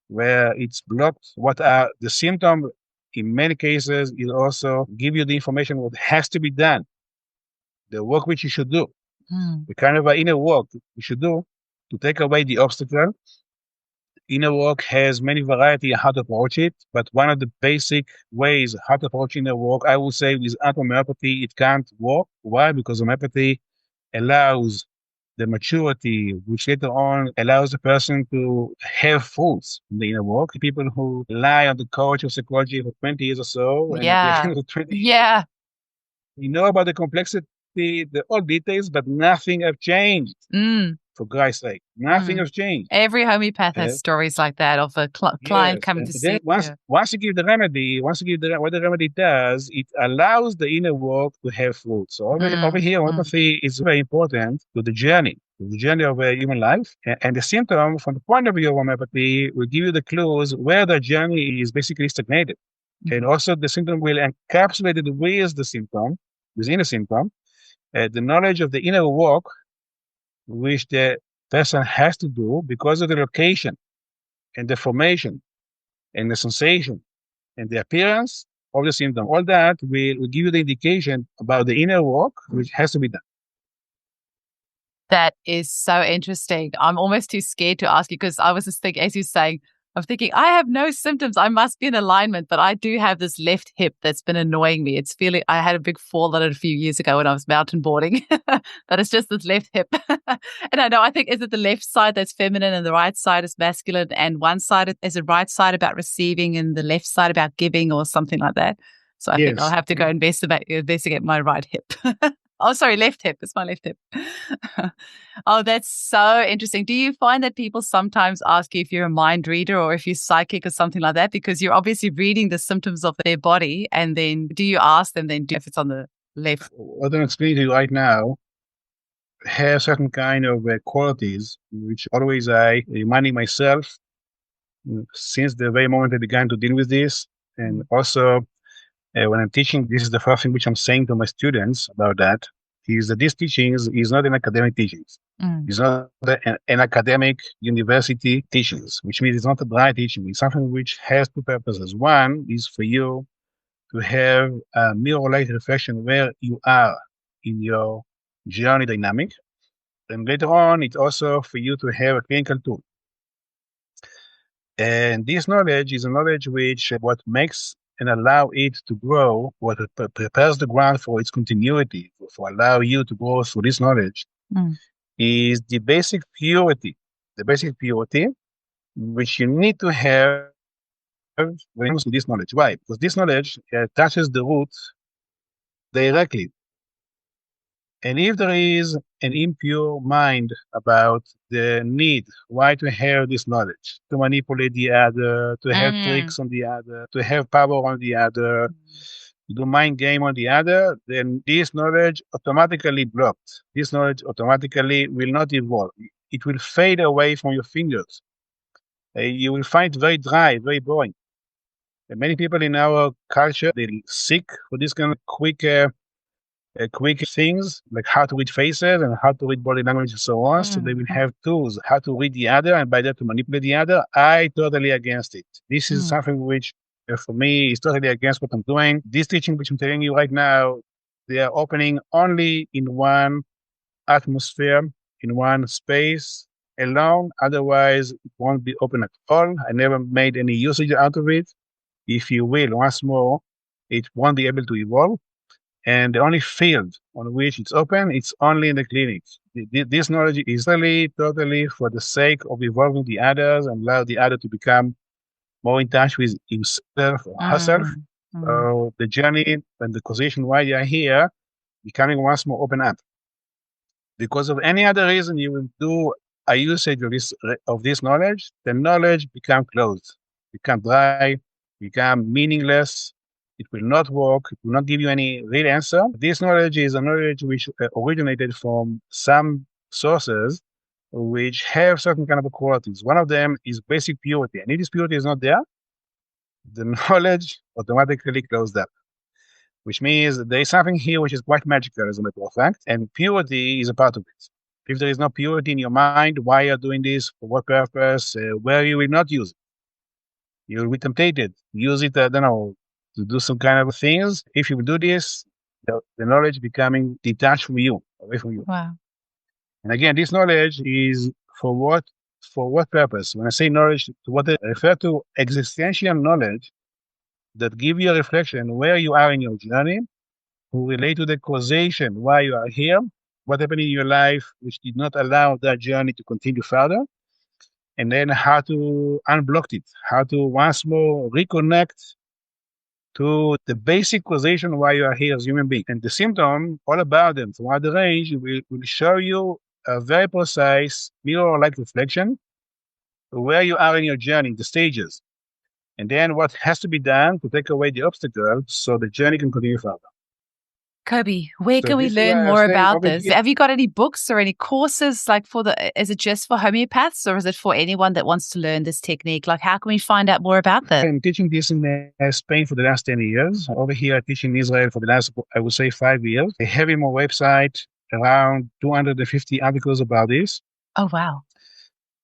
Speaker 3: where it's blocked. What are the symptoms? In many cases, it also give you the information what has to be done, the work which you should do, the kind of inner work you should do to take away the obstacle. Inner work has many variety how to approach it, but one of the basic ways how to approach inner work, I would say, with homeopathy, it can't work. Why? Because homeopathy allows the maturity, which later on allows the person to have fruits in the inner work. People who rely on the coach of psychology for 20 years or so, and at the end of 20 years, you know about the complexity, the all details, but nothing have changed. For Christ's sake, nothing has changed.
Speaker 1: Every homeopath has stories like that of a client coming to see.
Speaker 3: Once you give the remedy, what the remedy does, it allows the inner work to have fruit. So over here, homeopathy is very important to the journey of a human life. And the symptom, from the point of view of homeopathy, will give you the clues where the journey is basically stagnated. And also the symptom will encapsulate it with the symptom, within the symptom, the knowledge of the inner work which the person has to do because of the location and the formation and the sensation and the appearance of the symptom. All that will give you the indication about the inner work which has to be done.
Speaker 1: That is so interesting. I'm almost too scared to ask you because I was just thinking, as you're saying, I'm thinking, I have no symptoms. I must be in alignment, but I do have this left hip that's been annoying me. I had a big fall on it a few years ago when I was mountain boarding, but it's just this left hip. And I think, is it the left side that's feminine and the right side is masculine, and one side is the right side about receiving and the left side about giving or something like that? So I think I'll have to go investigate my right hip. Oh, sorry, left hip. It's my left hip. Oh, that's so interesting. Do you find that people sometimes ask you if you're a mind reader or if you're psychic or something like that? Because you're obviously reading the symptoms of their body, and then do you ask them then if it's on the left?
Speaker 3: What I'm explaining to you right now have certain kind of qualities, which always I reminding myself since the very moment I began to deal with this, and also when I'm teaching, this is the first thing which I'm saying to my students about that, is that this teachings is not an academic teachings. It's not an academic university teachings, which means it's not a dry teaching. It's something which has two purposes. One is for you to have a mirror-like reflection where you are in your journey dynamic. And later on, it's also for you to have a clinical tool. And this knowledge is a knowledge which what makes and allow it to grow, what prepares the ground for its continuity, for allow you to grow through this knowledge, is the basic purity, which you need to have when it comes to this knowledge. Why? Because this knowledge touches the root directly. And if there is an impure mind about the need, why to have this knowledge, to manipulate the other, to have tricks on the other, to have power on the other, to do mind game on the other, then this knowledge automatically blocked. This knowledge automatically will not evolve. It will fade away from your fingers. You will find it very dry, very boring. And many people in our culture, they're sick for this kind of quick things, like how to read faces and how to read body language and so on. So they will have tools, how to read the other, and by that to manipulate the other. I totally against it. This is something which, for me, is totally against what I'm doing. This teaching, which I'm telling you right now, they are opening only in one atmosphere, in one space alone. Otherwise, it won't be open at all. I never made any usage out of it. If you will, once more, it won't be able to evolve. And the only field on which it's open, it's only in the clinic. This knowledge is really totally for the sake of evolving the others and allow the other to become more in touch with himself or herself. So the journey and the causation why you are here, becoming once more open up. Because of any other reason you will do a usage of this knowledge, the knowledge become closed, become dry, become meaningless. It will not work. It will not give you any real answer. This knowledge is a knowledge which originated from some sources which have certain kind of qualities. One of them is basic purity. And if this purity is not there, the knowledge automatically closed up, which means there is something here which is quite magical, as a matter of fact, and purity is a part of it. If there is no purity in your mind, why you're doing this, for what purpose, where you will not use it. You will be tempted. Use it, I don't know, to do some kind of things. If you do this, the knowledge becoming detached from you, away from you.
Speaker 1: Wow.
Speaker 3: And again, this knowledge is for what purpose? When I say knowledge, to what I refer to, existential knowledge that give you a reflection where you are in your journey, who relate to the causation, why you are here, what happened in your life which did not allow that journey to continue further, and then how to unblock it, how to once more reconnect to the basic causation why you are here as a human being. And the symptom, all about them, throughout the range, will show you a very precise mirror-like reflection where you are in your journey, the stages, and then what has to be done to take away the obstacle so the journey can continue further.
Speaker 1: Koby, where can we learn more about this?
Speaker 3: Here.
Speaker 1: Have you got any books or any courses, like is it just for homeopaths, or is it for anyone that wants to learn this technique? Like, how can we find out more about this?
Speaker 3: I'm teaching this in Spain for the last 10 years. Over here, I teach in Israel for the last, I would say, 5 years. I have in my website around 250 articles about this.
Speaker 1: Oh, wow.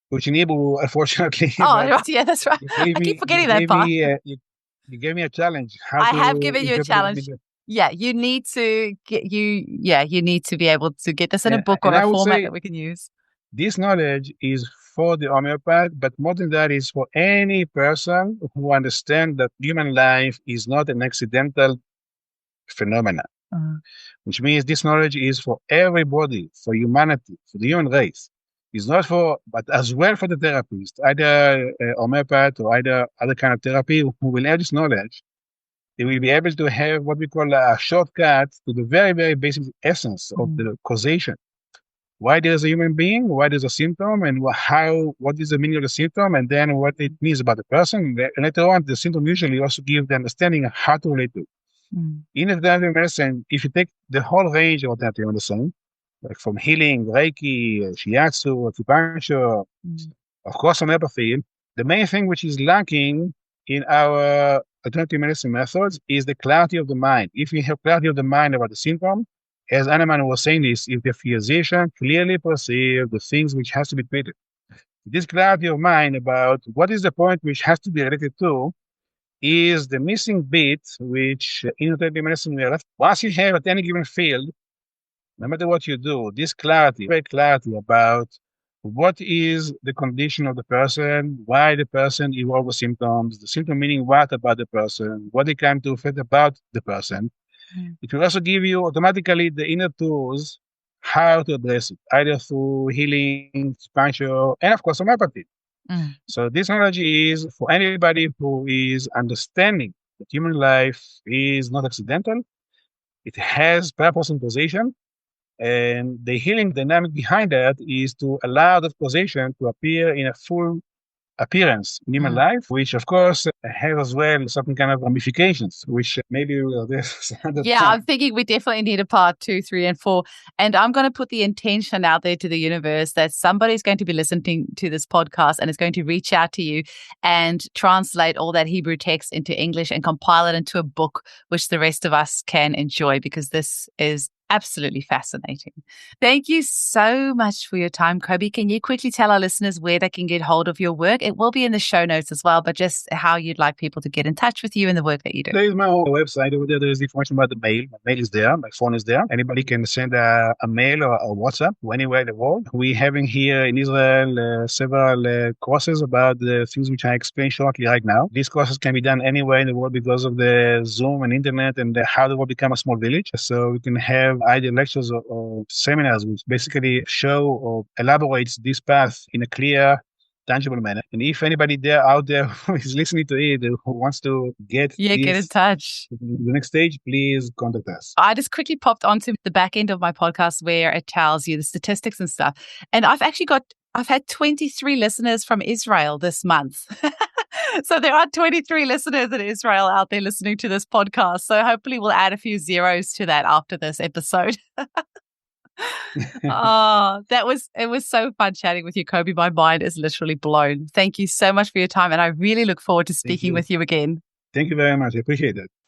Speaker 3: Which in Hebrew, unfortunately.
Speaker 1: Oh, yeah, that's right. I keep forgetting that part.
Speaker 3: You gave me a challenge.
Speaker 1: I have given you a challenge. Yeah, you need to you need to be able to get this in a book or a format that we can use.
Speaker 3: This knowledge is for the homeopath, but more than that, is for any person who understands that human life is not an accidental phenomenon. Which means this knowledge is for everybody, for humanity, for the human race. It's not for, but as well for the therapist, either homeopath or either other kind of therapy who will have this knowledge. They will be able to have what we call a shortcut to the very, very basic essence of the causation. Why there's a human being, why there's a symptom, and what is the meaning of the symptom, and then what it means about the person. And later on, the symptom usually also gives the understanding of how to relate to it. In alternative medicine, if you take the whole range of alternative medicine, like from healing, Reiki, Shiatsu, acupuncture, of course, homeopathy, the main thing which is lacking in our alternative medicine methods is the clarity of the mind. If you have clarity of the mind about the symptom, as Annaman was saying this, if the physician clearly perceives the things which has to be treated. This clarity of mind about what is the point which has to be related to is the missing bit which in alternative medicine we are left. Once you have at any given field, no matter what you do, this clarity, great clarity about what is the condition of the person, why the person evolves the symptoms, the symptom meaning what about the person, what they can do about the person. It will also give you automatically the inner tools how to address it, either through healing, acupuncture, and of course homeopathy. So this knowledge is for anybody who is understanding that human life is not accidental. It has purpose and position. And the healing dynamic behind that is to allow that causation to appear in a full appearance in human life, which of course have as well certain kind of ramifications, which maybe we'll address another time.
Speaker 1: I'm thinking we definitely need a part 2, 3, and 4. And I'm going to put the intention out there to the universe that somebody's going to be listening to this podcast and is going to reach out to you and translate all that Hebrew text into English and compile it into a book, which the rest of us can enjoy, because this is absolutely fascinating. Thank you so much for your time, Koby. Can you quickly tell our listeners where they can get hold of your work? It will be in the show notes as well, but just how you'd like people to get in touch with you and the work that you do.
Speaker 3: There is my own website. Over there, there is information about the mail. My mail is there. My phone is there. Anybody can send a mail or a WhatsApp to anywhere in the world. We're having here in Israel several courses about the things which I explained shortly right now. These courses can be done anywhere in the world because of the Zoom and internet and how the world become a small village. So we can have either lectures or seminars which basically show or elaborates this path in a clear, tangible manner. And if anybody out there who is listening to it, who wants to get
Speaker 1: in touch,
Speaker 3: the next stage, please contact us.
Speaker 1: I just quickly popped onto the back end of my podcast where it tells you the statistics and stuff. And I've had 23 listeners from Israel this month. So there are 23 listeners in Israel out there listening to this podcast. So hopefully we'll add a few zeros to that after this episode. Oh, it was so fun chatting with you, Koby. My mind is literally blown. Thank you so much for your time. And I really look forward to speaking with you again.
Speaker 3: Thank you very much. I appreciate that.